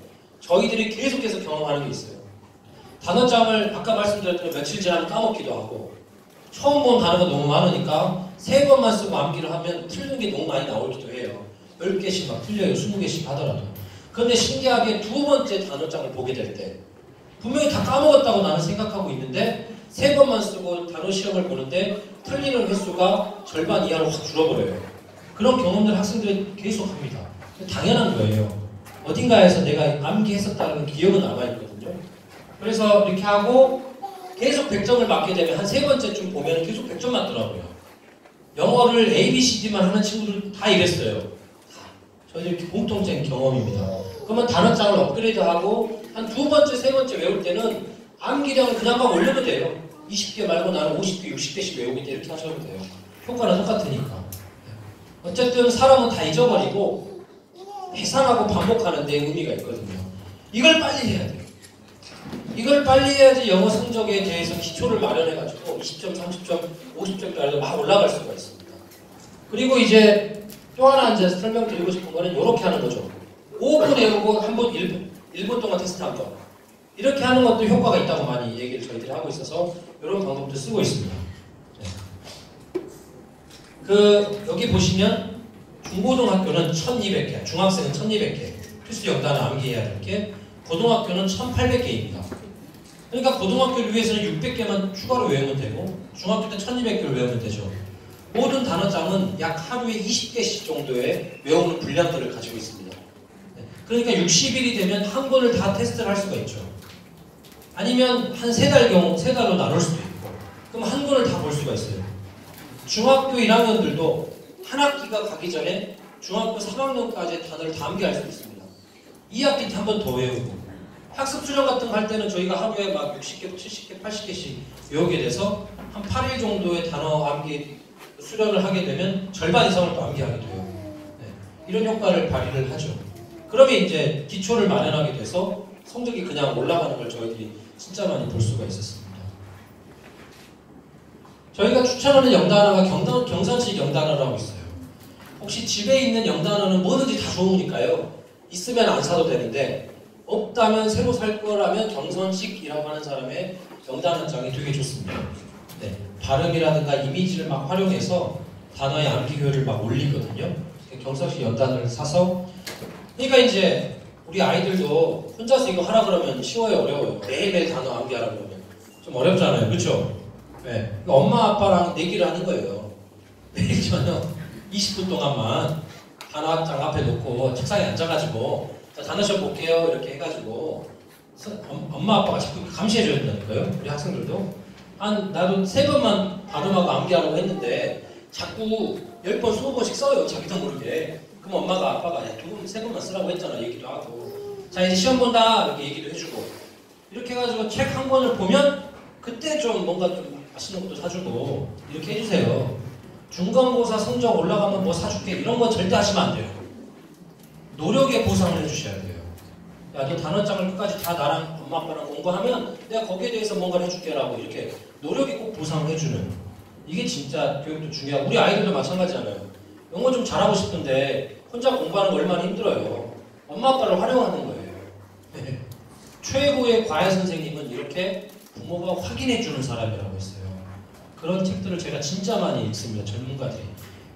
저희들이 계속해서 경험하는 게 있어요. 단어장을 아까 말씀드렸던 며칠 지나면 까먹기도 하고 처음 본 단어가 너무 많으니까 3번만 쓰고 암기를 하면 틀린 게 너무 많이 나오기도 해요. 10개씩 막 틀려요. 20개씩 하더라도. 그런데 신기하게 2번째 단어장을 보게 될 때 분명히 다 까먹었다고 나는 생각하고 있는데 3번만 쓰고 단어 시험을 보는데 틀리는 횟수가 절반 이하로 확 줄어버려요. 그런 경험들 학생들이 계속 합니다. 당연한 거예요. 어딘가에서 내가 암기했었다는 기억은 남아있거든요. 그래서 이렇게 하고 계속 100점을 맞게 되면 한 3번째쯤 보면 계속 100점 맞더라고요. 영어를 ABCD만 하는 친구들 다 이랬어요. 저희들 공통적인 경험입니다. 그러면 단어장을 업그레이드하고 한 2번째, 3번째 외울 때는 암기량을 그냥 막 올려도 돼요. 20개 말고 나는 50개, 60개씩 외우겠다 이렇게 하셔도 돼요. 효과는 똑같으니까. 어쨌든 사람은 다 잊어버리고 회상하고 반복하는 데 의미가 있거든요. 이걸 빨리 해야 돼요. 이걸 빨리 해야지 영어 성적에 대해서 기초를 마련해가지고 20점, 30점, 50점까지 막 올라갈 수가 있습니다. 그리고 이제 또 하나 이제 설명드리고 싶은 거는 이렇게 하는 거죠. 5분 외우고 한 번 1분 동안 테스트한 거. 이렇게 하는 것도 효과가 있다고 많이 얘기를 저희들이 하고 있어서 이런 방법도 쓰고 있습니다. 네. 여기 보시면 중고등학교는 1200개, 중학생은 1200개, 필수 영단을 암기해야 될 게 고등학교는 1800개입니다. 그러니까 고등학교를 위해서는 600개만 추가로 외우면 되고 중학교 때 1200개를 외우면 되죠. 모든 단어장은 약 하루에 20개씩 정도의 외우는 분량들을 가지고 있습니다. 네. 그러니까 60일이 되면 한 권을 다 테스트를 할 수가 있죠. 아니면 한 3달로 나눌 수도 있고 그럼 한 권을 다 볼 수가 있어요. 중학교 1학년들도 한 학기가 가기 전에 중학교 3학년까지 단어를 다 암기할 수 있습니다. 2학기 때 한 번 더 외우고 학습 수련 같은 거 할 때는 저희가 하루에 막 60개, 70개, 80개씩 외우게 돼서 한 8일 정도의 단어 암기 수련을 하게 되면 절반 이상을 또 암기하게 돼요. 네. 이런 효과를 발휘를 하죠. 그러면 이제 기초를 마련하게 돼서 성적이 그냥 올라가는 걸 저희들이 진짜 많이 볼 수가 있었습니다. 저희가 추천하는 영단어가 경선식 영단어라고 있어요. 혹시 집에 있는 영단어는 뭐든지 다 좋으니까요. 있으면 안 사도 되는데 없다면 새로 살 거라면 경선식이라고 하는 사람의 영단어장이 되게 좋습니다. 네, 발음이라든가 이미지를 막 활용해서 단어의 암기 효율을 막 올리거든요. 경선식 영단어를 사서 그러니까 이제 우리 아이들도 혼자서 이거 하라 그러면 쉬워요, 어려워요? 매일매일 단어 암기하라 그러면 좀 어렵잖아요, 그렇죠? 네, 엄마 아빠랑 내기를 하는 거예요. 매일 저녁 20분 동안만 단어장 앞에 놓고 책상에 앉아가지고 자, 단어 시험 볼게요 이렇게 해가지고 엄마 아빠가 자꾸 감시해줘야 된다니까요. 우리 학생들도 나도 3번만 발음하고 암기하라고 했는데 자꾸 10번, 20번씩 써요. 자기도 모르게. 그럼 엄마가 아빠가 3번만 쓰라고 했잖아 얘기도 하고 자 이제 시험 본다 이렇게 얘기도 해주고 이렇게 해가지고 책 한 권을 보면 그때 좀 뭔가 좀 맛있는 것도 사주고 이렇게 해주세요. 중간고사 성적 올라가면 뭐 사줄게 이런 건 절대 하시면 안 돼요. 노력에 보상을 해주셔야 돼요. 야, 너 단어장을 끝까지 다 나랑 엄마 아빠랑 공부하면 내가 거기에 대해서 뭔가를 해줄게라고 이렇게 노력에 꼭 보상을 해주는 이게 진짜 교육도 중요하고 우리 아이들도 마찬가지잖아요. 영어 좀 잘하고 싶은데 혼자 공부하는 거 얼마나 힘들어요. 엄마 아빠를 활용하는 거예요. 네. 최고의 과외 선생님은 이렇게 부모가 확인해주는 사람이라고 했어요. 그런 책들을 제가 진짜 많이 읽습니다. 전문가들이.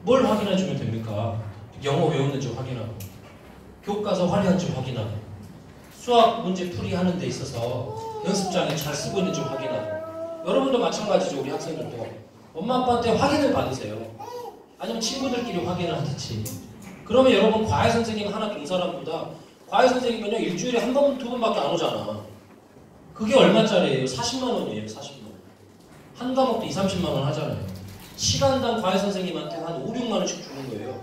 뭘 확인해주면 됩니까? 영어 외우는지 확인하고 교과서 활용한지 확인하고 수학 문제 풀이하는 데 있어서 연습장에 잘 쓰고 있는지 확인하고 여러분도 마찬가지죠. 우리 학생들도 엄마 아빠한테 확인을 받으세요. 아니면 친구들끼리 확인을 하듯이 그러면 여러분 과외 선생님 하나 둔 사람보다 과외 선생님은요 일주일에 한 번, 2번밖에 안 오잖아. 그게 얼마짜리예요? 40만 원이에요. 40만 원. 한 과목도 2, 30만 원 하잖아요. 시간당 과외 선생님한테 한 5, 6만 원씩 주는 거예요.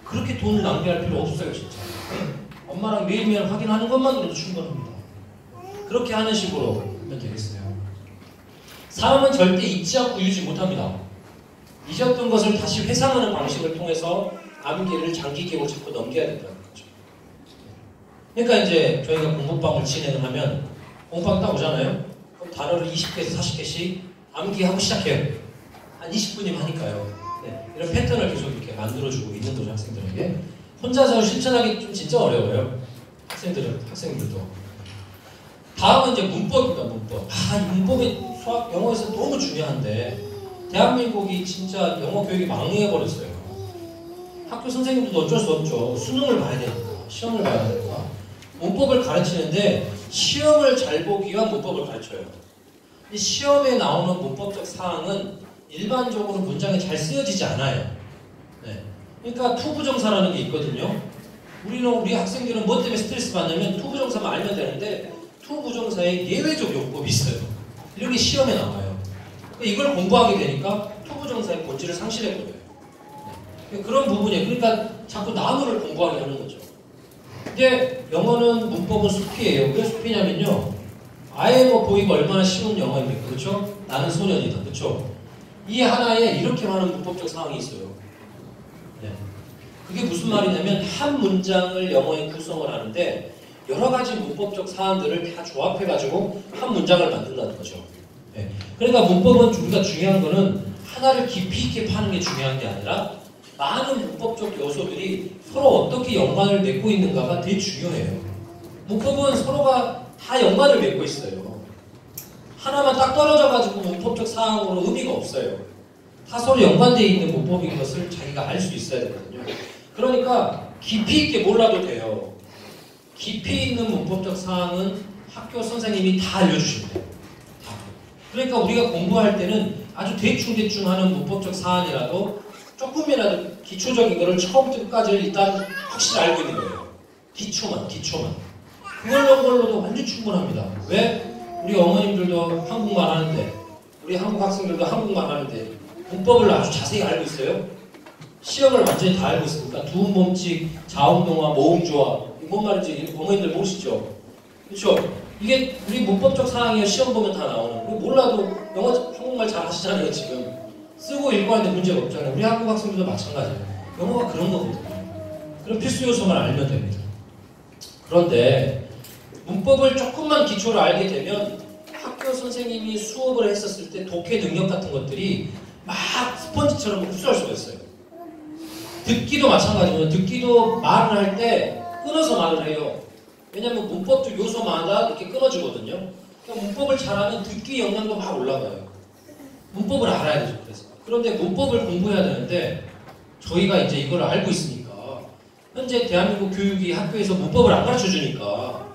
그렇게 돈을 낭비할 필요 없어요. 진짜. 엄마랑 매일매일 확인하는 것만으로도 충분합니다. 그렇게 하는 식으로 하면 되겠어요. 사람은 절대 잊지 않고 유지 못합니다. 잊었던 것을 다시 회상하는 방식을 통해서 암기를 장기 기억으로 자꾸 넘겨야 된다는 거죠. 그러니까 이제 저희가 공부방을 진행을 하면 공부방 딱 오잖아요. 그럼 단어를 20개에서 40개씩 암기하고 시작해요. 한 20분이면 하니까요. 네, 이런 패턴을 계속 이렇게 만들어주고 있는 거죠. 학생들에게. 혼자서 실천하기 좀 진짜 어려워요. 학생들도. 다음은 이제 문법입니다. 문법. 이 문법이 수학, 영어에서 너무 중요한데 대한민국이 진짜 영어 교육이 망해버렸어요. 학교 선생님들도 어쩔 수 없죠. 수능을 봐야 되니까. 시험을 봐야 되니까. 문법을 가르치는데 시험을 잘 보기 위한 문법을 가르쳐요. 이 시험에 나오는 문법적 사항은 일반적으로 문장에 잘 쓰여지지 않아요. 네. 그러니까 투부정사라는 게 있거든요. 우리 학생들은 뭐 때문에 스트레스 받냐면 투부정사만 알면 되는데 투부정사에 예외적 용법이 있어요. 이런 게 시험에 나와요. 그러니까 이걸 공부하게 되니까 투부정사의 본질을 상실해버려요. 네. 그런 부분이에요. 그러니까 자꾸 나무를 공부하게 하는 거죠. 근데 영어는 문법은 숲이에요. 왜 숲이냐면요. I am a boy가 얼마나 쉬운 영어입니까? 그렇죠? 나는 소년이다. 그렇죠? 이 하나에 이렇게 많은 문법적 사항이 있어요. 네. 그게 무슨 말이냐면 한 문장을 영어에 구성을 하는데 여러 가지 문법적 사항들을 다 조합해가지고 한 문장을 만든다는 거죠. 네. 그러니까 문법은 우리가 중요한 거는 하나를 깊이 있게 파는 게 중요한 게 아니라 많은 문법적 요소들이 서로 어떻게 연관을 맺고 있는가가 되게 중요해요. 문법은 서로가 다 연관을 맺고 있어요. 하나만 딱 떨어져가지고 문법적 사항으로 의미가 없어요. 다 서로 연관되어 있는 문법인 것을 자기가 알 수 있어야 되거든요. 그러니까 깊이 있게 몰라도 돼요. 깊이 있는 문법적 사항은 학교 선생님이 다 알려주시면 돼요. 다. 그러니까 우리가 공부할 때는 아주 대충 하는 문법적 사안이라도 조금이라도 기초적인 거를 처음부터 끝까지 일단 확실히 알고 있는 거예요. 기초만. 그걸로도 완전 충분합니다. 왜? 우리 어머님들도 한국말 하는데 우리 한국 학생들도 한국말 하는데 문법을 아주 자세히 알고 있어요? 시험을 완전히 다 알고 있으니까 두음 몸칙, 자음동화, 모음조화 뭔 말인지 어머님들 모르시죠? 그렇죠? 이게 우리 문법적 사항이에요. 시험 보면 다 나오는. 몰라도 영어, 한국말 잘 하시잖아요. 지금 쓰고 읽고 하는데 문제가 없잖아요. 우리 한국 학생들도 마찬가지예요. 영어가 그런 거거든요. 그럼 필수 요소만 알면 됩니다. 그런데 문법을 조금만 기초를 알게 되면 학교 선생님이 수업을 했었을 때 독해 능력 같은 것들이 막 스펀지처럼 흡수할 수가 있어요. 듣기도 마찬가지예요. 듣기도 말을 할 때 끊어서 말을 해요. 왜냐하면 문법도 요소마다 이렇게 끊어지거든요. 그러니까 문법을 잘하면 듣기 역량도 막 올라가요. 문법을 알아야 되죠. 그런데 문법을 공부해야 되는데 저희가 이제 이걸 알고 있으니까 현재 대한민국 교육이 학교에서 문법을 안 가르쳐주니까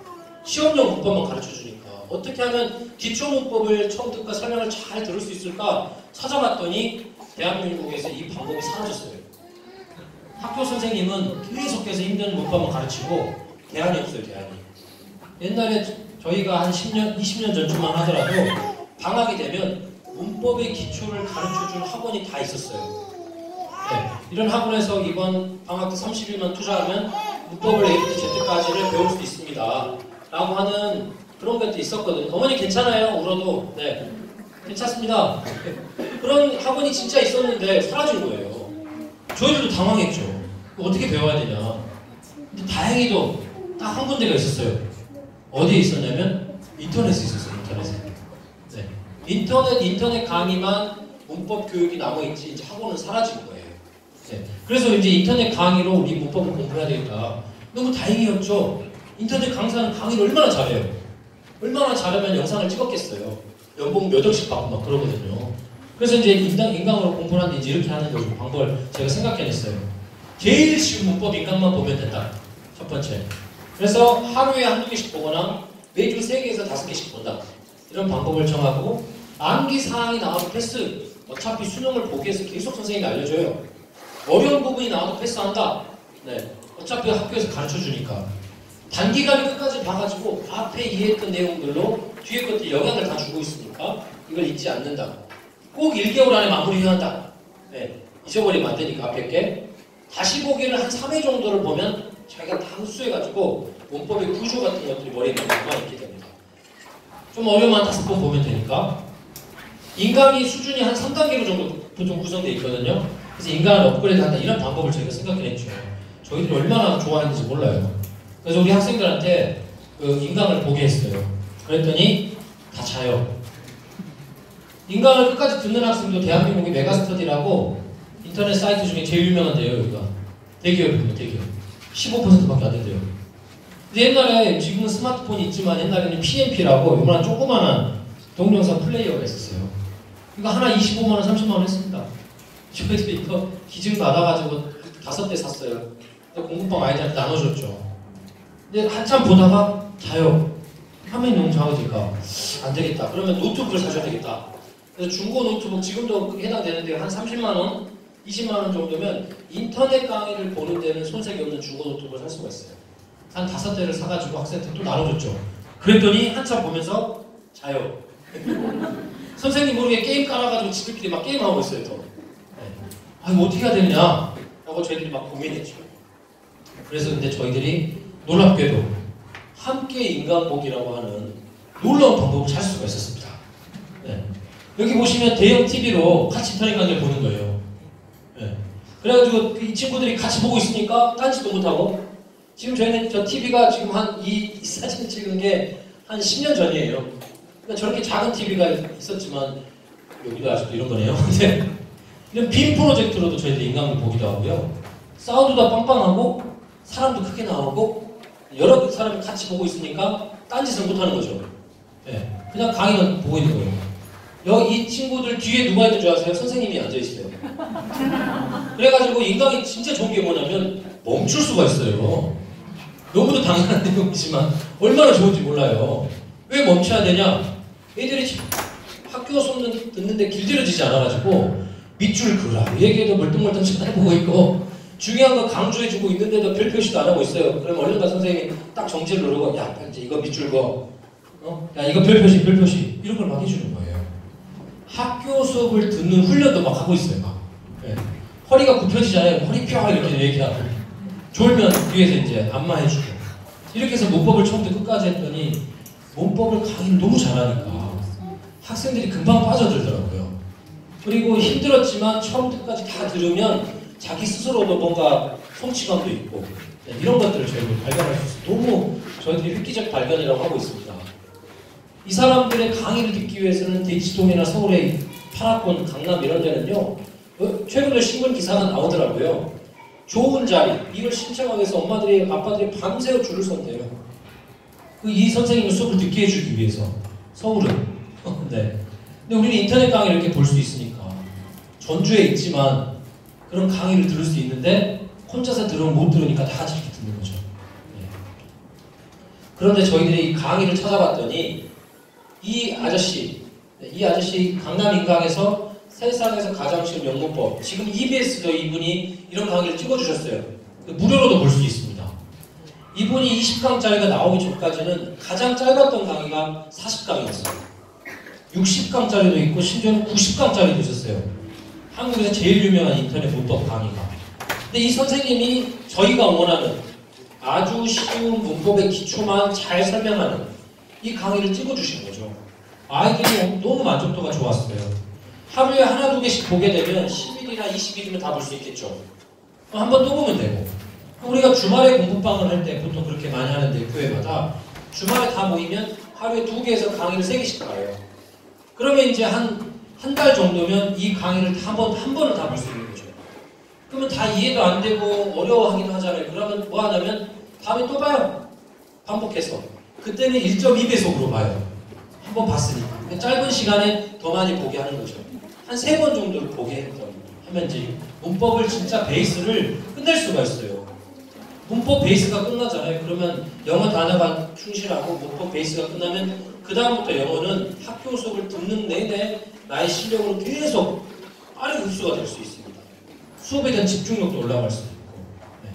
시험용 문법만 가르쳐주니까 어떻게 하면 기초 문법을 처음부터 설명을 잘 들을 수 있을까 찾아봤더니 대한민국에서 이 방법이 사라졌어요. 학교 선생님은 계속해서 힘든 문법만 가르치고 대안이 없어요. 대안이. 옛날에 저희가 한 10년, 20년 전쯤만 하더라도 방학이 되면 문법의 기초를 가르쳐줄 학원이 다 있었어요. 네, 이런 학원에서 이번 방학 때 30일만 투자하면 문법을 A부터 Z까지를 배울 수 있습니다. 라고 하는 그런 것도 있었거든요. 어머니 괜찮아요? 울어도. 네, 괜찮습니다. 그런 학원이 진짜 있었는데 사라진 거예요. 저희들도 당황했죠. 어떻게 배워야 되냐. 근데 다행히도 딱 한 군데가 있었어요. 어디에 있었냐면 인터넷에 있었어요. 인터넷에. 네. 인터넷 강의만 문법 교육이 남아있지 이제 학원은 사라진 거예요. 네. 그래서 이제 인터넷 강의로 우리 문법을 공부해야 되니까 너무 다행이었죠. 인터넷 강사는 강의를 얼마나 잘해요. 얼마나 잘하면 영상을 찍었겠어요. 연봉 몇 억씩 받고 막 그러거든요. 그래서 이제 인강으로 공부를 하는데 이제 이렇게 하는 거죠. 방법을 제가 생각해냈어요. 제일 쉬운 문법 인강만 보면 된다. 첫 번째. 그래서 하루에 한두 개씩 보거나 매주 3개에서 5개씩 본다. 이런 방법을 정하고 암기 사항이 나와도 패스. 어차피 수능을 보기 위해서 계속 선생님이 알려줘요. 어려운 부분이 나와도 패스한다. 네. 어차피 학교에서 가르쳐주니까. 단기간에 끝까지 봐가지고 앞에 이해했던 내용들로 뒤에 것들 영향을 다 주고 있으니까 이걸 잊지 않는다. 꼭 1개월 안에 마무리해야 한다. 네. 잊어버리면 안 되니까 앞에 게. 다시 보기를 한 3회 정도를 보면 자기가 다 흡수해가지고 문법의 구조 같은 것들이 머리에 남아 있게 됩니다. 좀 어려우면 5번 보면 되니까. 인강이 수준이 한 3단계로 정도 보통 구성되어 있거든요. 그래서 인강을 업그레이드 한다. 이런 방법을 저희가 생각해냈죠. 저희들이 얼마나 좋아했는지 몰라요. 그래서 우리 학생들한테 그 인강을 보게 했어요. 그랬더니 다 자요. 인강을 끝까지 듣는 학생도 대한민국의 메가스터디라고 인터넷 사이트 중에 제일 유명한데요. 여기가 대기업입니다. 대기업 15%밖에 안 된대요. 근데 옛날에 지금은 스마트폰이 있지만 옛날에는 PMP라고 요만한 조그만한 동영상 플레이어가 있었어요. 이거 하나 25만원 30만원 했습니다. 저희들이 이거 기증 받아가지고 5대 샀어요. 공부방 아이들한테 나눠줬죠. 근데 한참 보다가 자요. 화면이 너무 작아지니까 안 되겠다. 그러면 노트북을 사줘야 되겠다. 그래서 중고 노트북 지금도 해당되는데 한 30만원, 20만원 정도면 인터넷 강의를 보는 데는 손색이 없는 중고 노트북을 살 수가 있어요. 한 5대를 사가지고 학생한테 또 나눠줬죠. 그랬더니 한참 보면서 자요. 선생님 모르게 게임 깔아가지고 지들끼리 막 게임하고 있어요. 또. 네. 아, 이거 어떻게 해야 되느냐 라고 저희들이 막 고민했죠. 그래서 근데 저희들이 놀랍게도 함께 인강보기라고 하는 놀라운 방법을 찾을 수가 있었습니다. 네. 여기 보시면 대형 TV로 같이 인터넷 강의를 보는 거예요. 네. 그래가지고 이 친구들이 같이 보고 있으니까 딴짓도 못하고 지금 저희는 저 TV가 지금 이 사진 찍은 게 한 10년 전이에요. 그러니까 저렇게 작은 TV가 있었지만 여기도 아직도 이런 거네요. 이런 빔 프로젝트로도 저희들이 인강을 보기도 하고요. 사운드도 빵빵하고 사람도 크게 나오고 여러 사람이 같이 보고 있으니까 딴짓을 못하는 거죠. 네. 그냥 강의만 보고 있는 거예요. 여기 이 친구들 뒤에 누가 있는 줄 아세요? 선생님이 앉아있어요. 그래가지고 인강이 진짜 좋은 게 뭐냐면 멈출 수가 있어요. 너무도 당연한 내용이지만 얼마나 좋은지 몰라요. 왜 멈춰야 되냐? 애들이 학교 수업 듣는데 길들여지지 않아가지고 밑줄 그으라 얘기해도 멀뚱멀뚱 쳐다보고 있고 중요한 거 강조해주고 있는데도 별 표시도 안 하고 있어요. 그럼 얼른가 선생님이 딱 정지를 누르고 야 이제 이거 밑줄 그어 야 이거 별 표시 이런 걸 막 해주는 거예요. 학교 수업을 듣는 훈련도 막 하고 있어요. 막. 네. 허리가 굽혀지잖아요. 허리뼈 이렇게 얘기하고 졸면 뒤에서 이제 안마해주고 이렇게 해서 문법을 처음부터 끝까지 했더니 문법을 강의를 너무 잘하니까 학생들이 금방 빠져들더라고요. 그리고 힘들었지만 처음부터 끝까지 다 들으면 자기 스스로도 뭔가 성취감도 있고 이런 것들을 저희들이 발견할 수 있어요. 너무 저희들이 획기적 발견이라고 하고 있습니다. 이 사람들의 강의를 듣기 위해서는 대치동이나 서울의 파라콘, 강남 이런 데는요. 최근에 신문 기사가 나오더라고요. 좋은 자리, 이걸 신청하기 위해서 엄마들이, 아빠들이 밤새워 줄을 섰대요. 이 선생님의 수업을 듣게 해주기 위해서. 서울은. 네. 근데 우리는 인터넷 강의를 이렇게 볼 수 있으니까 전주에 있지만 그런 강의를 들을 수 있는데 혼자서 들으면 못 들으니까 다 같이 이렇게 듣는 거죠. 네. 그런데 저희들이 강의를 찾아봤더니 이 아저씨 강남 인강에서 세상에서 가장 쉬운 영문법, 지금 EBS도 이분이 이런 강의를 찍어주셨어요. 무료로도 볼 수 있습니다. 이분이 20강짜리가 나오기 전까지는 가장 짧았던 강의가 40강이었어요. 60강짜리도 있고 심지어는 90강짜리도 있었어요. 한국에서 제일 유명한 인터넷 문법 강의가. 근데 이 선생님이 저희가 원하는 아주 쉬운 문법의 기초만 잘 설명하는 이 강의를 찍어주신 거죠. 아이들이 너무 만족도가 좋았어요. 하루에 하나, 두 개씩 보게 되면 10일이나 20일이면 다 볼 수 있겠죠. 한 번 또 보면 되고. 우리가 주말에 공부방을 할 때 보통 그렇게 많이 하는데 교회마다 주말에 다 모이면 하루에 2개에서 강의를 3개씩 봐요. 그러면 이제 한 달 정도면 이 강의를 한 번을 다 볼 수 있는 거죠. 그러면 다 이해도 안 되고 어려워하기도 하잖아요. 그러면 뭐 하냐면 다음에 또 봐요. 반복해서. 그때는 1.2배속으로 봐요. 한 번 봤으니까. 짧은 시간에 더 많이 보게 하는 거죠. 한 3번 정도를 보게 하면 이제 문법을 진짜 베이스를 끝낼 수가 있어요. 문법 베이스가 끝나잖아요. 그러면 영어 단어가 충실하고 문법 베이스가 끝나면 그 다음부터 영어는 학교 수업을 듣는 내내 나의 실력으로 계속 빠르게 흡수가 될 수 있습니다. 수업에 대한 집중력도 올라갈 수 있고. 네.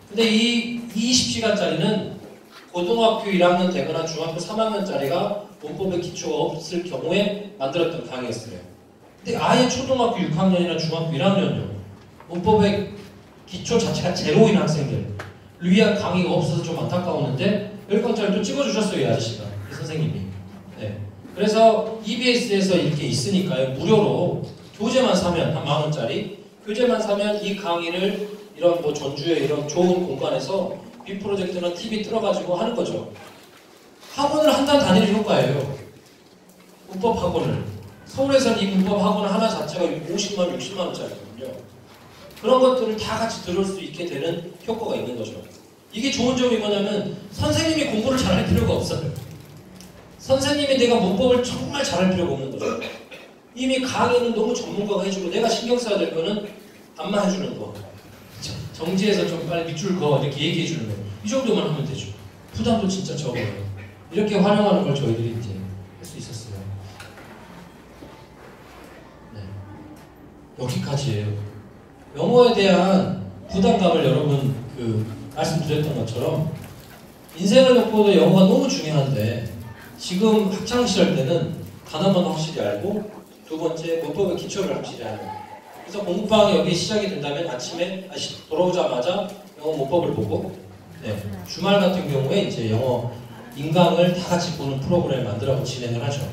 근데 이 20시간짜리는 고등학교 1학년 되거나 중학교 3학년짜리가 문법의 기초가 없을 경우에 만들었던 강의였어요. 근데 아예 초등학교 6학년이나 중학교 1학년요. 문법의 기초 자체가 제로인 학생들 위한 강의가 없어서 좀 안타까웠는데 10강짜리 또 찍어주셨어요. 이 아저씨가. 이 선생님이. 네. 그래서 EBS에서 이렇게 있으니까요. 무료로 교재만 사면 한 10,000원짜리 교재만 사면 이 강의를 이런 뭐 전주에 이런 좋은 공간에서 빅프로젝트나 TV 틀어가지고 하는 거죠. 학원을 한 달 다니는 효과예요. 문법 학원을. 서울에서는 이 문법 학원 하나 자체가 50만, 60만 원짜리거든요. 그런 것들을 다 같이 들을 수 있게 되는 효과가 있는 거죠. 이게 좋은 점이 뭐냐면 선생님이 공부를 잘할 필요가 없어요. 선생님이 내가 문법을 정말 잘할 필요가 없는 거죠. 이미 강의는 너무 전문가가 해주고 내가 신경 써야 될 거는 안마해주는 거. 정지해서 좀 빨리 밑줄 그어 이렇게 얘기해주는 거. 이 정도만 하면 되죠. 부담도 진짜 적어요. 이렇게 활용하는 걸 저희들이 이제 할 수 있었어요. 네. 여기까지예요. 영어에 대한 부담감을 여러분 말씀드렸던 것처럼 인생을 놓고도 영어가 너무 중요한데 지금 학창시절 때는 단어만 확실히 알고 두 번째 문법의 기초를 확실히 알고 그래서 공부방이 여기 시작이 된다면 아침에 돌아오자마자 영어 문법을 보고 네, 주말 같은 경우에 이제 영어 인강을 다 같이 보는 프로그램을 만들어서 진행을 하죠.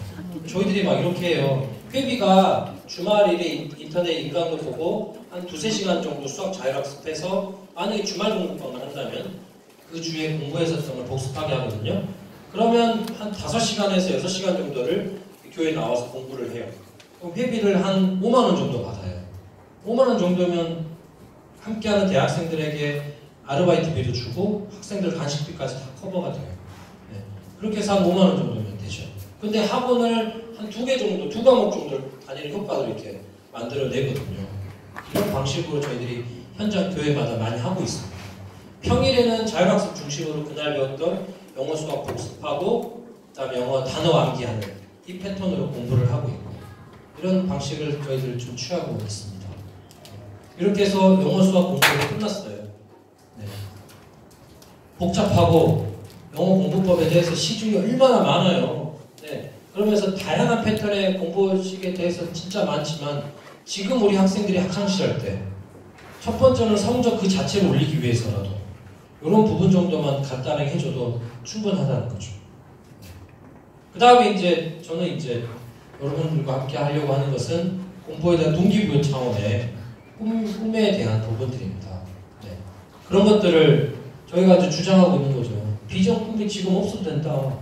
저희들이 막 이렇게 해요. 회비가 주말일에 인터넷 인강도 보고 한 2-3시간 정도 수학 자율학습해서 만약에 주말 공부방을 한다면 그 주에 공부했었던 걸 복습하게 하거든요. 그러면 한 5시간에서 6시간 정도를 교회에 나와서 공부를 해요. 그럼 회비를 한 5만 원 정도 받아요. 5만 원 정도면 함께하는 대학생들에게 아르바이트비도 주고 학생들 간식비까지 다 커버가 돼요. 네. 그렇게 해서 한 5만 원 정도면 되죠. 근데 학원을 한 2개 정도, 2과목 정도를 다니는 효과를 이렇게 만들어내거든요. 이런 방식으로 저희들이 현장 교회마다 많이 하고 있습니다. 평일에는 자율학습 중심으로 그날 배웠던 영어 수학 복습하고 그다음에 영어 단어 암기하는 이 패턴으로 공부를 하고 있고 이런 방식을 저희들 좀 취하고 있습니다. 이렇게 해서 영어 수학 공부가 끝났어요. 네. 복잡하고 영어 공부법에 대해서 시중이 얼마나 많아요. 네. 그러면서 다양한 패턴의 공부식에 대해서 진짜 많지만 지금 우리 학생들이 학창시절 때 첫 번째는 성적 그 자체를 올리기 위해서라도 이런 부분 정도만 간단하게 해줘도 충분하다는 거죠. 그 다음에 이제 저는 이제 여러분들과 함께 하려고 하는 것은 공부에 대한 동기부여 차원의 꿈에 대한 부분들입니다. 네. 그런 것들을 저희가 이제 주장하고 있는 거죠. 비전 꿈이 지금 없어도 된다.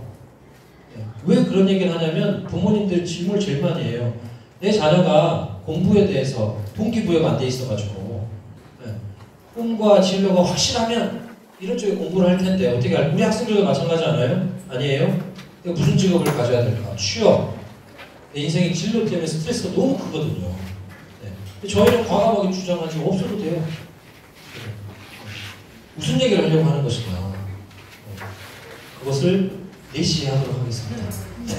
네. 왜 그런 얘기를 하냐면 부모님들 질문을 제일 많이 해요. 내 자녀가 공부에 대해서 동기부여가 안 돼 있어가지고 네. 꿈과 진로가 확실하면 이런 쪽에 공부를 할 텐데 어떻게 할까? 우리 학생들도 마찬가지 않아요? 아니에요? 무슨 직업을 가져야 될까? 취업. 내 인생의 진로 때문에 스트레스가 너무 크거든요. 네. 근데 저희는 과감하게 주장하지 없어도 돼요. 네. 무슨 얘기를 하려고 하는 것인가? 네. 그것을 4시에 하도록 하겠습니다.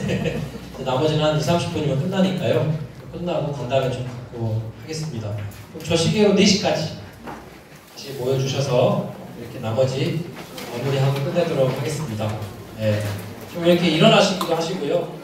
네. 나머지는 한 20-30분이면 끝나니까요. 끝나고 간담회 좀 갖고 하겠습니다. 그럼 저 시계로 4시까지 같이 모여주셔서 이렇게 나머지 마무리하고 끝내도록 하겠습니다. 네. 좀 이렇게 일어나시기도 하시고요.